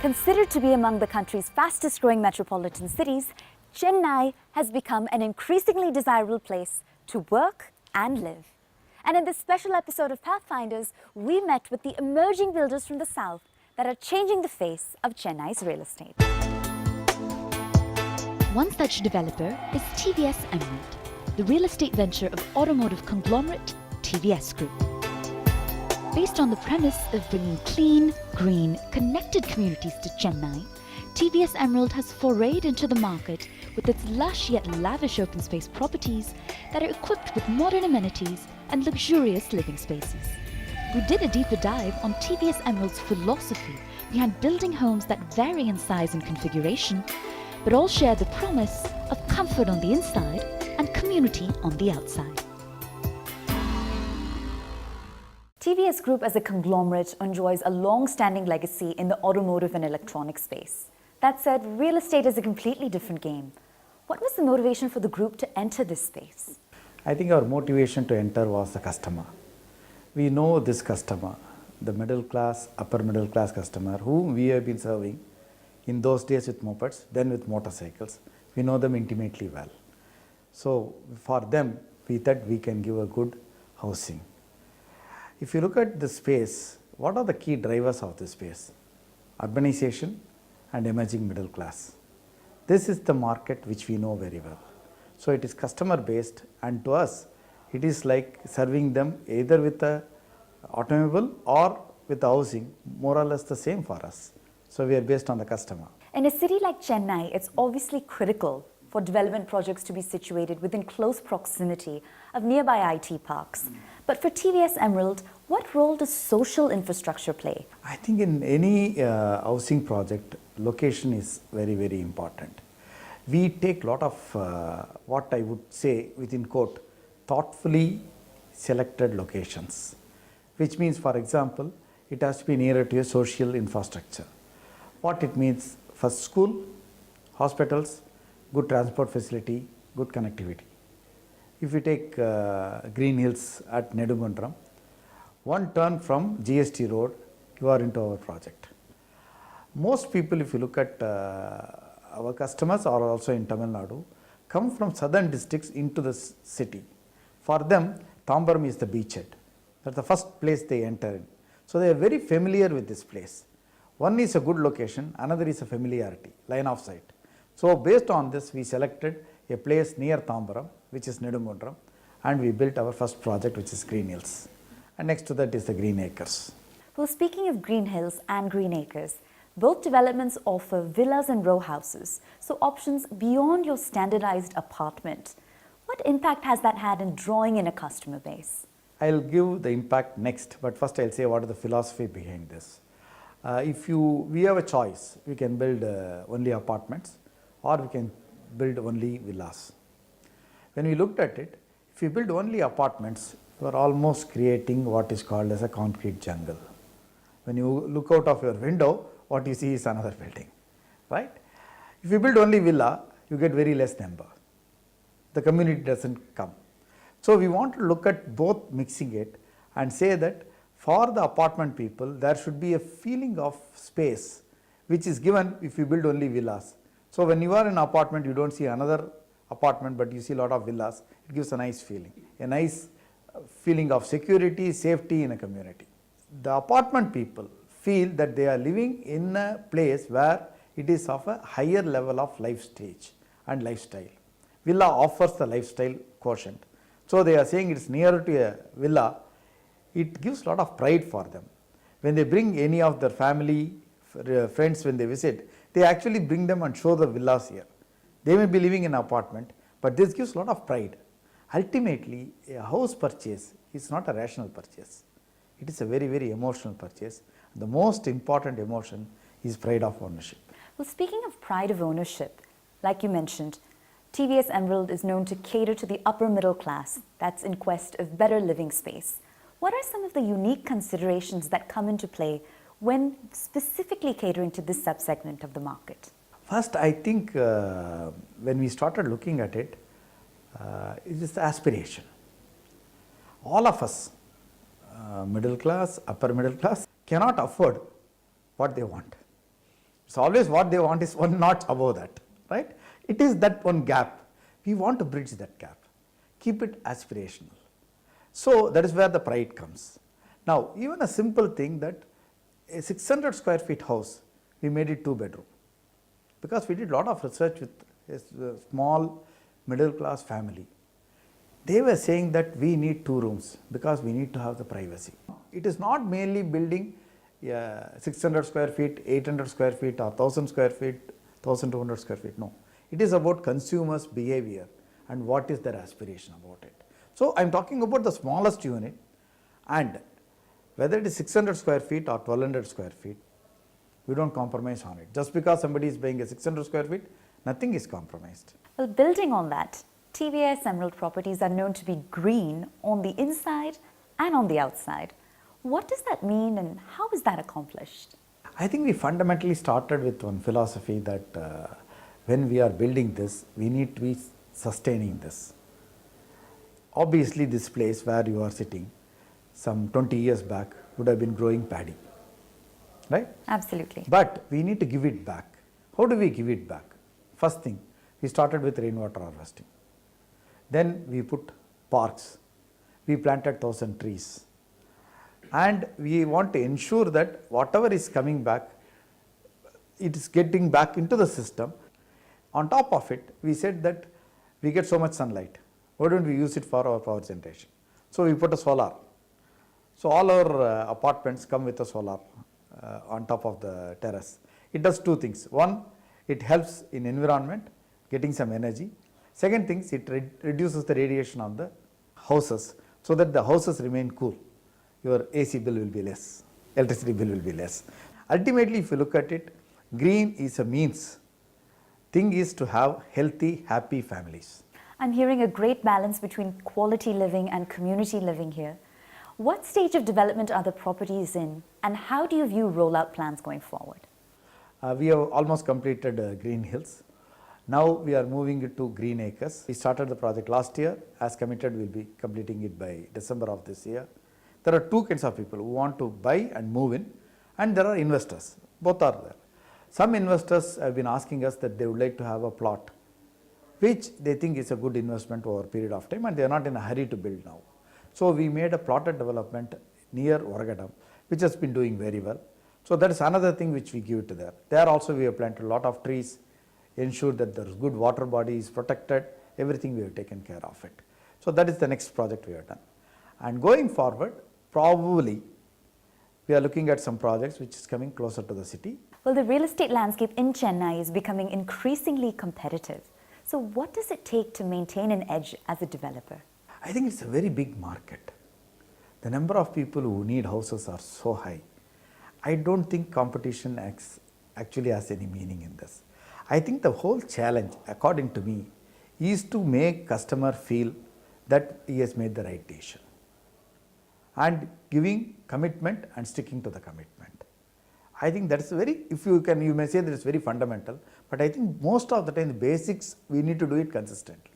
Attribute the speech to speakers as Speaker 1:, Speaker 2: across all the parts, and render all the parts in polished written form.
Speaker 1: Considered to be among the country's fastest growing metropolitan cities, Chennai has become an increasingly desirable place to work and live. And in this special episode of Pathfinders, we met with the emerging builders from the south that are changing the face of Chennai's real estate.
Speaker 2: One such developer is TVS Emerald, the real estate venture of automotive conglomerate TVS Group. Based on the premise of bringing clean, green, connected communities to Chennai, TVS Emerald has forayed into the market with its lush yet lavish open space properties that are equipped with modern amenities and luxurious living spaces. We did a deeper dive on TVS Emerald's philosophy behind building homes that vary in size and configuration, but all share the promise of comfort on the inside and community on the outside.
Speaker 1: TVS Group as a conglomerate enjoys a long-standing legacy in the automotive and electronic space. That said, real estate is a completely different game. What was the motivation for the group to enter this space?
Speaker 3: I think our motivation to enter was the customer. We know this customer, the middle class, upper middle class customer whom we have been serving in those days with mopeds, then with motorcycles. We know them intimately well. So for them, we thought we can give a good housing. If you look at the space, what are the key drivers of this space? Urbanization and emerging middle class. This is the market which we know very well. So it is customer based, and to us, it is like serving them either with a automobile or with the housing, more or less the same for us. So we are based on the customer.
Speaker 1: In a city like Chennai, it's obviously critical for development projects to be situated within close proximity of nearby IT parks. But for TVS Emerald, what role does social infrastructure play?
Speaker 3: I think in any housing project, location is very, very important. We take a lot of what I would say within quote, thoughtfully selected locations, which means, for example, it has to be nearer to a social infrastructure. What it means, first school, hospitals, good transport facility, good connectivity. If you take Green Hills at Nedumandram, one turn from GST road, you are into our project. Most people, if you look at our customers are also in Tamil Nadu, come from southern districts into the city. For them, Tambaram is the beachhead. That's the first place they enter in. So they are very familiar with this place. One is a good location, another is a familiarity, line of sight. So based on this, we selected a place near Tambaram, which is Nedumandram, and we built our first project, which is Green Hills. And next to that is the Green Acres.
Speaker 1: Well, speaking of Green Hills and Green Acres, both developments offer villas and row houses, so options beyond your standardized apartment. What impact has that had in drawing in a customer base?
Speaker 3: I'll give the impact next, but first I'll say what is the philosophy behind this. We have a choice, we can build only apartments or we can build only villas. When we looked at it, if we build only apartments, we are almost creating what is called as a concrete jungle. When you look out of your window, what you see is another building, right? If you build only villa, you get very less number. The community doesn't come. So we want to look at both, mixing it and say that for the apartment people, there should be a feeling of space which is given if you build only villas. So when you are in an apartment, you don't see another apartment, but you see a lot of villas. It gives a nice feeling of security, safety in a community. The apartment people feel that they are living in a place where it is of a higher level of life stage and lifestyle. Villa offers the lifestyle quotient. So they are saying it's nearer to a villa. It gives a lot of pride for them. When they bring any of their family, friends, when they visit, they actually bring them and show the villas here. They may be living in an apartment, but this gives a lot of pride. Ultimately, a house purchase is not a rational purchase. It is a very, very emotional purchase. The most important emotion is pride of ownership.
Speaker 1: Well, speaking of pride of ownership, like you mentioned, TVS Emerald is known to cater to the upper middle class that's in quest of better living space. What are some of the unique considerations that come into play when specifically catering to this subsegment of the market?
Speaker 3: First, I think when we started looking at it, it is the aspiration. All of us, middle class, upper middle class, cannot afford what they want. It's always what they want is one notch above that, right? It is that one gap. We want to bridge that gap, keep it aspirational. So that is where the pride comes. Now, even a simple thing that a 600 square feet house, we made it 2-bedroom. Because we did a lot of research with a small middle class family. They were saying that we need 2 rooms because we need to have the privacy. It is not mainly building 600 square feet, 800 square feet or 1000 square feet, 1200 square feet, no. It is about consumers' behavior and what is their aspiration about it. So, I am talking about the smallest unit, and whether it is 600 square feet or 1200 square feet, we do not compromise on it. Just because somebody is buying a 600 square feet, nothing is compromised.
Speaker 1: Well, building on that, TVS Emerald properties are known to be green on the inside and on the outside. What does that mean and how is that accomplished?
Speaker 3: I think we fundamentally started with one philosophy that when we are building this, we need to be sustaining this. Obviously, this place where you are sitting some 20 years back would have been growing paddy, right?
Speaker 1: Absolutely.
Speaker 3: But we need to give it back. How do we give it back? First thing, we started with rainwater harvesting. Then we put parks. We planted 1,000 trees. And we want to ensure that whatever is coming back, it is getting back into the system. On top of it, we said that we get so much sunlight. Why don't we use it for our power generation? So we put a solar. So all our apartments come with a solar on top of the terrace. It does 2 things. One, it helps in environment, getting some energy. Second thing, it reduces the radiation on the houses so that the houses remain cool. Your AC bill will be less, electricity bill will be less. Ultimately, if you look at it, green is a means. Thing is to have healthy, happy families.
Speaker 1: I'm hearing a great balance between quality living and community living here. What stage of development are the properties in and how do you view rollout plans going forward?
Speaker 3: We have almost completed Green Hills. Now we are moving it to Green Acres. We started the project last year. As committed, we will be completing it by December of this year. There are 2 kinds of people who want to buy and move in, and there are investors. Both are there. Some investors have been asking us that they would like to have a plot, which they think is a good investment over a period of time, and they are not in a hurry to build now. So we made a plotted development near Oragadam, which has been doing very well. So that is another thing which we give to there. There also we have planted a lot of trees, ensure that there is good water body is protected, everything we have taken care of it. So that is the next project we have done. And going forward, probably we are looking at some projects which is coming closer to the city.
Speaker 1: Well, the real estate landscape in Chennai is becoming increasingly competitive. So what does it take to maintain an edge as a developer?
Speaker 3: I think it's a very big market. The number of people who need houses are so high. I don't think competition actually has any meaning in this. I think the whole challenge, according to me, is to make customer feel that he has made the right decision and giving commitment and sticking to the commitment. I think that's very, if you can, you may say that it's very fundamental, but I think most of the time the basics we need to do it consistently.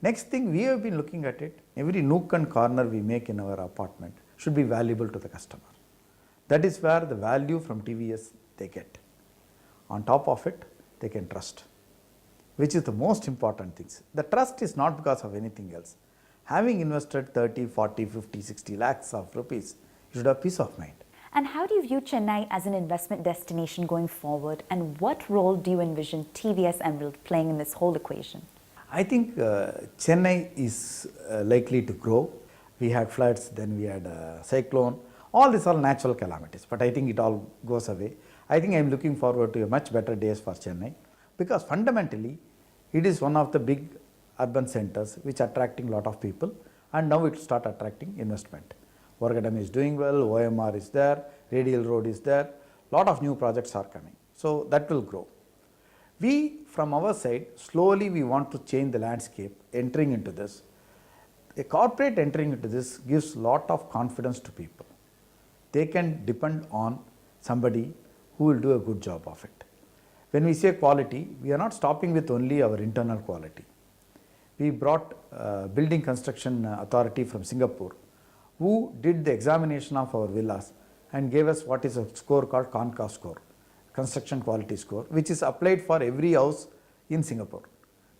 Speaker 3: Next thing, we have been looking at it, every nook and corner we make in our apartment should be valuable to the customer. That is where the value from TVS they get. On top of it, they can trust, which is the most important things. The trust is not because of anything else. Having invested 30, 40, 50, 60 lakhs of rupees, you should have peace of mind.
Speaker 1: And how do you view Chennai as an investment destination going forward, and what role do you envision TVS Emerald playing in this whole equation?
Speaker 3: I think Chennai is likely to grow. We had floods, then we had a cyclone. All these are natural calamities, but I think it all goes away. I think I am looking forward to a much better days for Chennai, because fundamentally It is one of the big urban centers which are attracting a lot of people, and now it will start attracting investment. Vargadam is doing well, OMR is there, Radial Road is there, lot of new projects are coming. So that will grow. We from our side slowly we want to change the landscape entering into this. A corporate entering into this gives lot of confidence to people. They can depend on somebody who will do a good job of it. When we say quality, we are not stopping with only our internal quality. We brought Building Construction Authority from Singapore, who did the examination of our villas and gave us what is a score called CONCA score, Construction Quality Score, which is applied for every house in Singapore.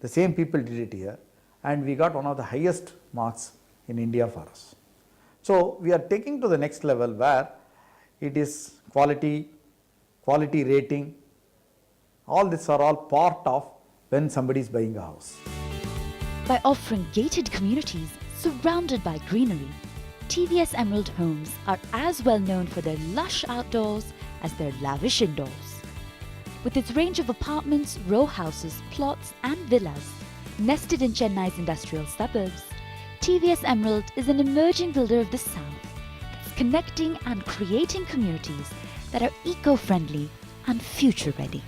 Speaker 3: The same people did it here, and we got one of the highest marks in India for us. So we are taking to the next level where it is quality rating, all these are all part of when somebody is buying a house.
Speaker 2: By offering gated communities surrounded by greenery, TVS Emerald Homes are as well known for their lush outdoors as their lavish indoors. With its range of apartments, row houses, plots and villas nested in Chennai's industrial suburbs, TVS Emerald is an emerging builder of the South that's connecting and creating communities that are eco-friendly and future-ready.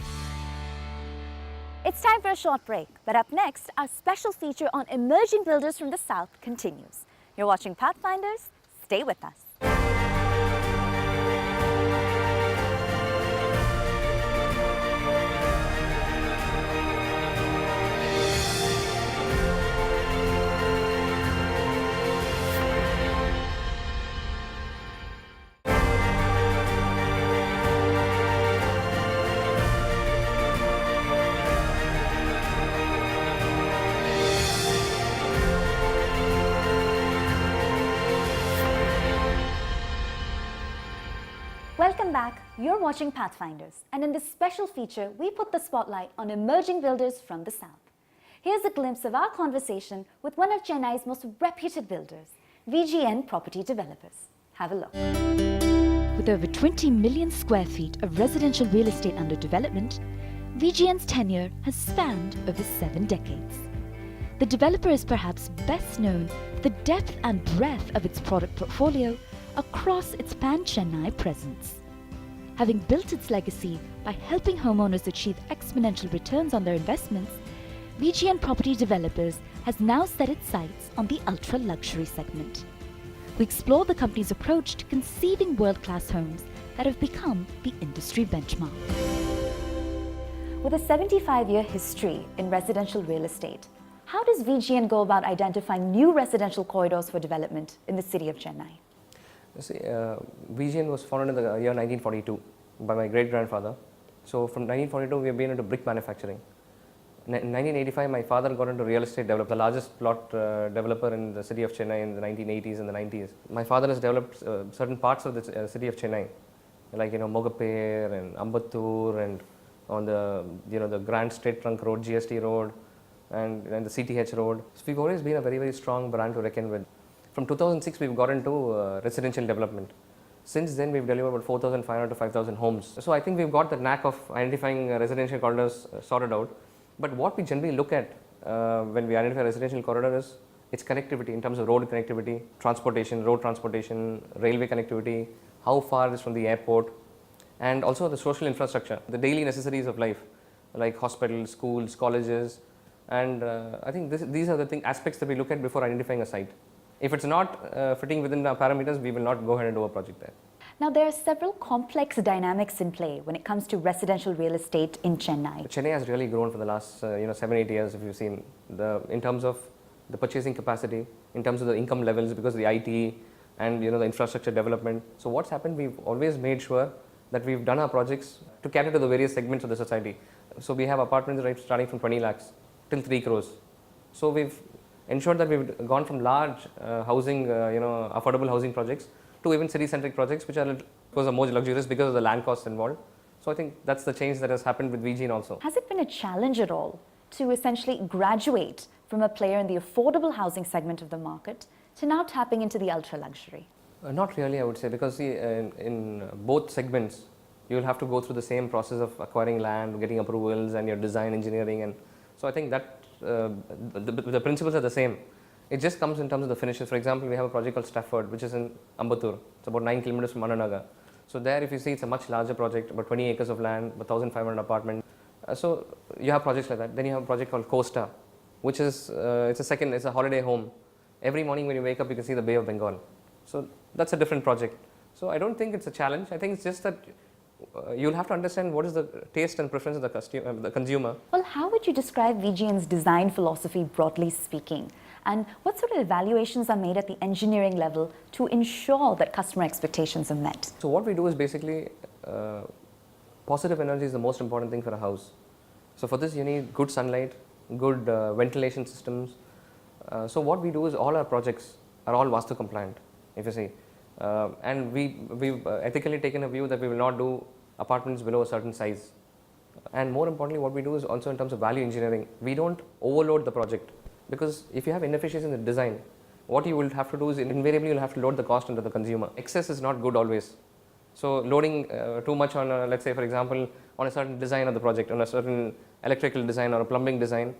Speaker 1: It's time for a short break, but up next, our special feature on emerging builders from the South continues. You're watching Pathfinders. Stay with us. Welcome back. You're watching Pathfinders, and in this special feature, we put the spotlight on emerging builders from the South. Here's a glimpse of our conversation with one of Chennai's most reputed builders, VGN Property Developers. Have a look.
Speaker 2: With over 20 million square feet of residential real estate under development, VGN's tenure has spanned over 7 decades. The developer is perhaps best known for the depth and breadth of its product portfolio across its pan-Chennai presence. Having built its legacy by helping homeowners achieve exponential returns on their investments, VGN Property Developers has now set its sights on the ultra-luxury segment. We explore the company's approach to conceiving world-class homes that have become the industry benchmark.
Speaker 1: With a 75-year history in residential real estate, how does VGN go about identifying new residential corridors for development in the city of Chennai?
Speaker 4: You see, VGN was founded in the year 1942 by my great-grandfather. So from 1942, we have been into brick manufacturing. In 1985, my father got into real estate development, the largest plot developer in the city of Chennai in the 1980s and the 90s. My father has developed certain parts of the city of Chennai, like Mogaper and Ambattur, and on the the Grand Straight Trunk Road, GST Road, and the CTH Road. So we've always been a very, very strong brand to reckon with. From 2006, we've got into residential development. Since then, we've delivered about 4,500 to 5,000 homes. So I think we've got the knack of identifying residential corridors sorted out. But what we generally look at when we identify residential corridor is its connectivity in terms of road connectivity, transportation, road transportation, railway connectivity, how far it is from the airport, and also the social infrastructure, the daily necessities of life, like hospitals, schools, colleges. And I think these are the aspects that we look at before identifying a site. If it's not fitting within our parameters, we will not go ahead and do a project there.
Speaker 1: Now, there are several complex dynamics in play when it comes to residential real estate in Chennai.
Speaker 4: Chennai has really grown for the last 7-8 years. If you've seen in terms of the purchasing capacity, in terms of the income levels, because of the IT and the infrastructure development. So what's happened? We've always made sure that we've done our projects to cater to the various segments of the society. So we have apartments right starting from 20 lakhs till 3 crores. So we've ensured that we've gone from large housing, affordable housing projects to even city-centric projects, which are more luxurious because of the land costs involved. So I think that's the change that has happened with VGN also.
Speaker 1: Has it been a challenge at all to essentially graduate from a player in the affordable housing segment of the market to now tapping into the ultra-luxury?
Speaker 4: Not really, I would say, because see, in both segments, you will have to go through the same process of acquiring land, getting approvals, and your design engineering. And So I think that the principles are the same. It just comes in terms of the finishes. For example, we have a project called Stafford, which is in Ambattur. It's about 9 kilometers from Ananaga. So there, if you see, it's a much larger project, about 20 acres of land, about 1,500 apartments. So you have projects like that. Then you have a project called Costa, which is it's a holiday home. Every morning when you wake up, you can see the Bay of Bengal. So that's a different project. So I don't think it's a challenge. I think it's just that you'll have to understand what is the taste and preference of the consumer.
Speaker 1: Well, how would you describe VGN's design philosophy broadly speaking? And what sort of evaluations are made at the engineering level to ensure that customer expectations are met?
Speaker 4: So what we do is basically, positive energy is the most important thing for a house. So for this you need good sunlight, good ventilation systems. So what we do is all our projects are all Vastu compliant, if you see. And we've ethically taken a view that we will not do apartments below a certain size. And more importantly, what we do is also in terms of value engineering. We don't overload the project, because if you have inefficiency in the design, what you will have to do is invariably you'll have to load the cost onto the consumer. Excess is not good always. So loading too much on, let's say for example, on a certain design of the project, on a certain electrical design or a plumbing design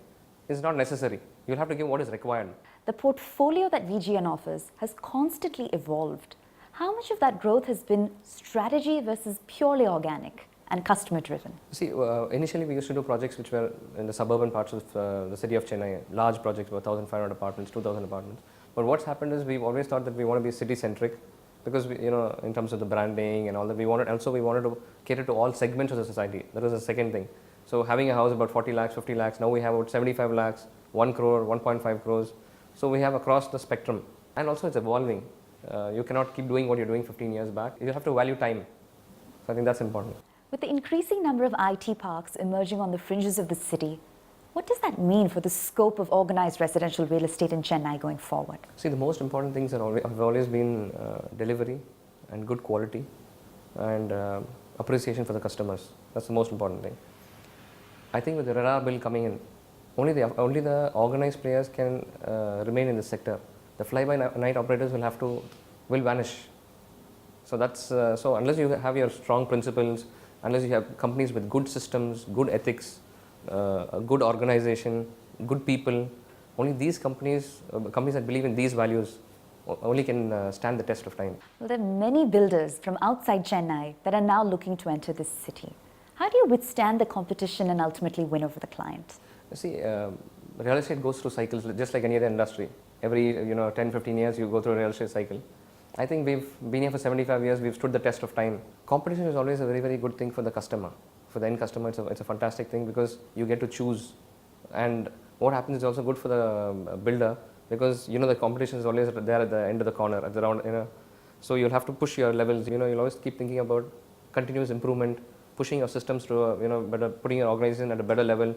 Speaker 4: is not necessary. You'll have to give what is required.
Speaker 1: The portfolio that VGN offers has constantly evolved. How much of that growth has been strategy versus purely organic and customer driven?
Speaker 4: See, initially we used to do projects which were in the suburban parts of the city of Chennai, large projects, about 1,500 apartments, 2,000 apartments. But what's happened is we've always thought that we want to be city centric, because we, in terms of the branding and all that, we wanted to cater to all segments of the society. That was the second thing. So having a house about 40 lakhs, 50 lakhs, now we have about 75 lakhs, 1 crore, 1.5 crores. So we have across the spectrum, and also it's evolving. You cannot keep doing what you're doing 15 years back. You have to value time. So I think that's important.
Speaker 1: With the increasing number of IT parks emerging on the fringes of the city, what does that mean for the scope of organized residential real estate in Chennai going forward?
Speaker 4: See, the most important things have always been delivery and good quality and appreciation for the customers. That's the most important thing. I think with the RERA bill coming in, only the organized players can remain in this sector. The fly-by-night operators will vanish. So that's so unless you have your strong principles, unless you have companies with good systems, good ethics, a good organization, good people, only these companies that believe in these values only can stand the test of time.
Speaker 1: Well, there are many builders from outside Chennai that are now looking to enter this city. How do you withstand the competition and ultimately win over the client?
Speaker 4: See, real estate goes through cycles just like any other industry. Every 10, 15 years you go through a real estate cycle. I think we've been here for 75 years, we've stood the test of time. Competition is always a very, very good thing for the customer. For the end customer, it's a fantastic thing, because you get to choose. And what happens is also good for the builder, because the competition is always there at the end of the corner, at the round, So you'll have to push your levels, you'll always keep thinking about continuous improvement, pushing your systems to better, putting your organization at a better level.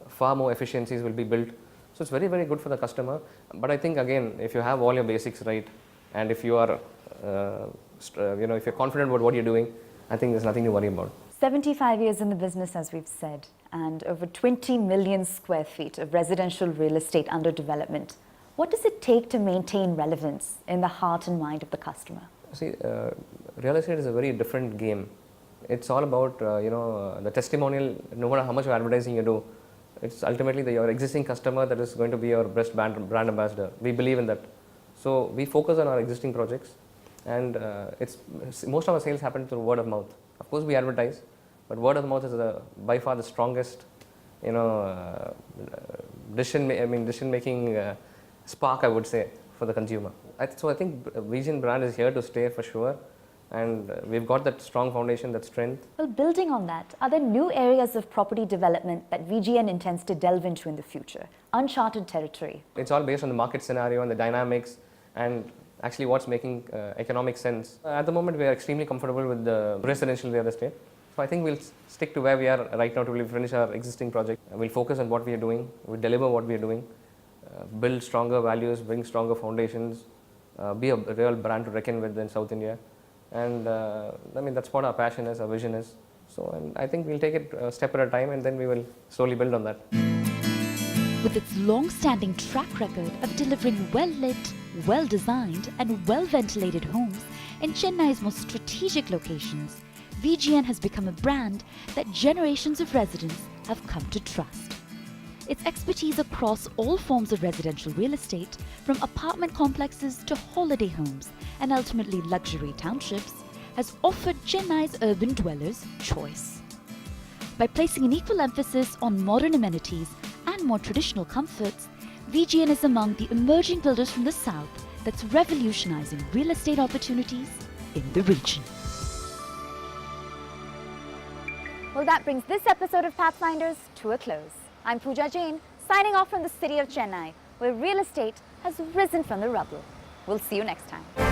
Speaker 4: Far more efficiencies will be built. So it's very, very good for the customer. But I think again, if you have all your basics right, and if you are, if you're confident about what you're doing, I think there's nothing to worry about.
Speaker 1: 75 years in the business, as we've said, and over 20 million square feet of residential real estate under development. What does it take to maintain relevance in the heart and mind of the customer?
Speaker 4: See, real estate is a very different game. It's all about, the testimonial. No matter how much advertising you do, it's ultimately your existing customer that is going to be your best brand ambassador. We believe in that. So we focus on our existing projects, and most of our sales happen through word of mouth. Of course, we advertise, but word of mouth is by far the strongest, decision-making spark, I would say, for the consumer. So I think Vgn brand is here to stay for sure, and we've got that strong foundation, that strength.
Speaker 1: Well, building on that, are there new areas of property development that VGN intends to delve into in the future? Uncharted territory.
Speaker 4: It's all based on the market scenario and the dynamics, and actually what's making economic sense. At the moment, we are extremely comfortable with the residential real estate. So I think we'll stick to where we are right now till we finish our existing project. We'll focus on what we are doing, we'll deliver what we are doing, build stronger values, bring stronger foundations, be a real brand to reckon with in South India. And that's what our passion is, our vision is. So and I think we'll take it a step at a time, and then we will slowly build on that.
Speaker 2: With its long-standing track record of delivering well-lit, well-designed and well-ventilated homes in Chennai's most strategic locations, VGN has become a brand that generations of residents have come to trust. its expertise across all forms of residential real estate, from apartment complexes to holiday homes and ultimately luxury townships, has offered Chennai's urban dwellers choice. By placing an equal emphasis on modern amenities and more traditional comforts, Vgn is among the emerging builders from the south that's revolutionizing real estate opportunities in the region.
Speaker 1: Well, that brings this episode of Pathfinders to a close. I'm Pooja Jain, signing off from the city of Chennai, where real estate has risen from the rubble. We'll see you next time.